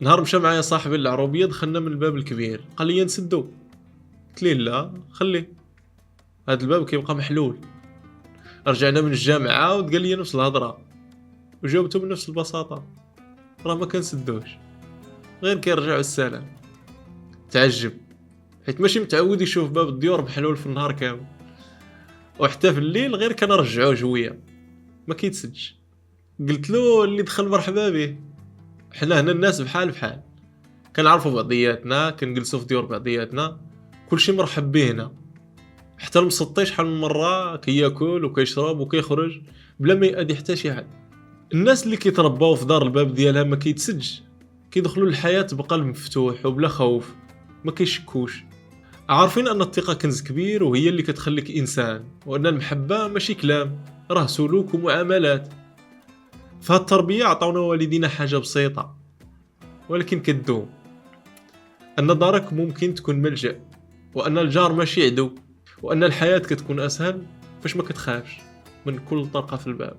نهار مشى معايا صاحبي للعروبية دخلنا من الباب الكبير، قال لي نسدو، قلت ليه لا خليه، هاد الباب كيبقى محلول. رجعنا من الجامعة عاود قال لي نفس الهضرة، وجاوبته بنفس البساطة، راه ما كنسدوش، غير كيرجعوا السلام. تعجب، حيت ماشي متعود يشوف باب الديور محلول في النهار كامل، وحتى في الليل غير كنرجعوه جويه ما كيتسدش. قلت له اللي دخل مرحبا به، حنا هنا الناس بحال بحال، كنعرفوا بعضياتنا، كنجلسوا في ديور بعضياتنا، كلشي مرحب به هنا. حتى المسطي شحال من مره كياكل وكيشرب وكيخرج بلا ما يأذي حتى شي حد. الناس اللي كيترباو في دار الباب ديالها ما كيتسدش كيدخلوا للحياه بقلب مفتوح وبلا خوف، ما كيشكوش، عارفين ان الثقه كنز كبير وهي اللي كتخليك انسان، وان المحبه ماشي كلام، راه سلوك ومعاملات. فهاد التربيه عطاونا والدينا حاجه بسيطه ولكن كدوم، ان دارك ممكن تكون ملجأ، وان الجار ماشي عدو، وان الحياه كتكون اسهل فاش ما كتخافش من كل طرقه في الباب.